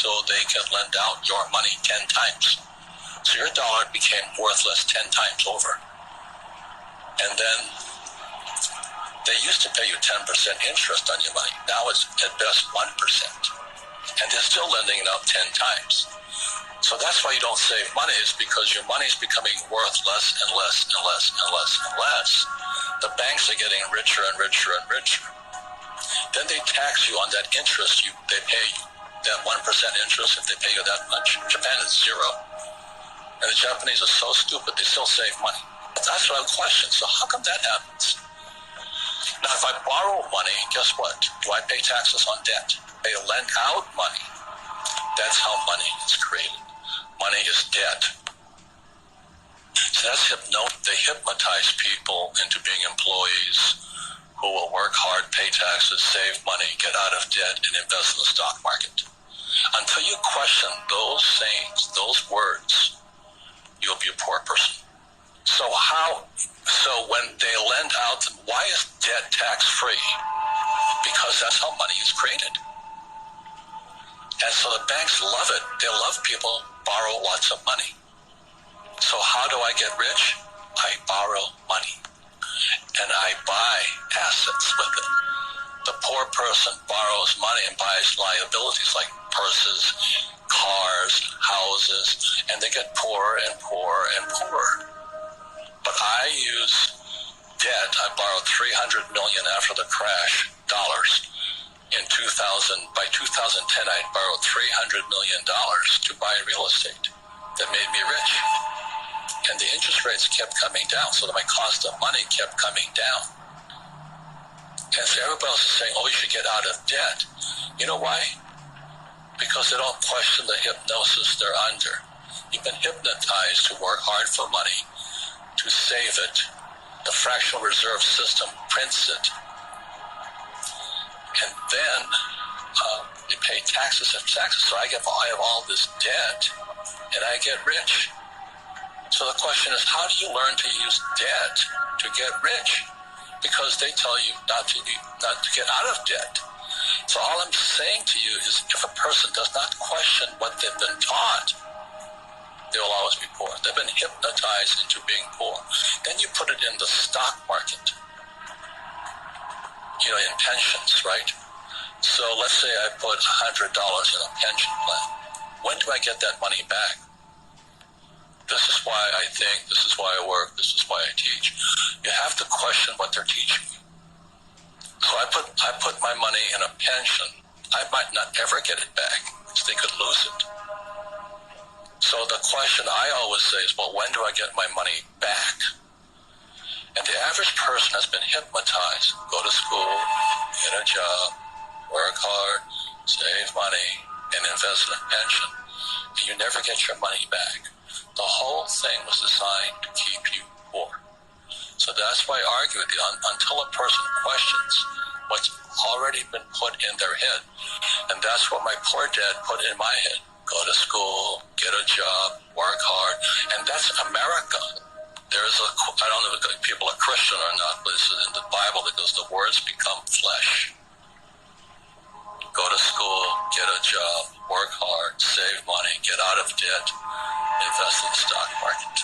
so they can lend out your money 10 times. So your dollar became worthless 10 times over. And then they used to pay you 10% interest on your money. Now it's at best 1%. And they're still lending it out 10 times. So that's why you don't save money, is because your money is becoming worth less and less and less and less and less. The banks are getting richer and richer and richer. Then they tax you on that interest they pay you. That 1% interest, if they pay you that much. Japan is zero. And the Japanese are so stupid, they still save money. That's what I'm questioning. So how come that happens? Now, if I borrow money, guess what? Do I pay taxes on debt? I lend out money. That's how money is created. Money is debt. So that's they hypnotize people into being employees who will work hard, pay taxes, save money, get out of debt, and invest in the stock market. Until you question those sayings, those words, you'll be a poor person. So when they lend out, why is debt tax-free? Because that's how money is created. And so the banks love it. They love people borrow lots of money. So how do I get rich? I borrow money. And I buy assets with it. The poor person borrows money and buys liabilities like purses, cars, houses, and they get poorer and poorer and poorer. But I use debt. I borrowed $300 million after the crash, dollars. In 2000, by 2010, I borrowed $300 million to buy real estate that made me rich. And the interest rates kept coming down, so that my cost of money kept coming down. And so everybody else is saying, oh, you should get out of debt. You know why? Because they don't question the hypnosis they're under. You've been hypnotized to work hard for money, to save it. The fractional reserve system prints it. And then you pay taxes and taxes. So I have all this debt, and I get rich. So the question is, how do you learn to use debt to get rich? Because they tell you not to get out of debt. So all I'm saying to you is, if a person does not question what they've been taught, they will always be poor. They've been hypnotized into being poor. Then you put it in the stock market, in pensions, right? So let's say I put $100 in a pension plan. When do I get that money back? This is why I think, this is why I work, this is why I teach. You have to question what they're teaching you. So I put my money in a pension. I might not ever get it back, because they could lose it. So the question I always say is, well, when do I get my money back? And the average person has been hypnotized. Go to school, get a job, work hard, save money, and invest in a pension. And you never get your money back. The whole thing was designed to keep you poor. So that's why I argue with you. Until a person questions what's already been put in their head. And that's what my poor dad put in my head. Go to school, get a job, work hard. And that's America. I don't know if people are Christian or not, but it's in the Bible that goes, the words become flesh. Go to school, get a job, work hard, save money, get out of debt, invest in the stock market.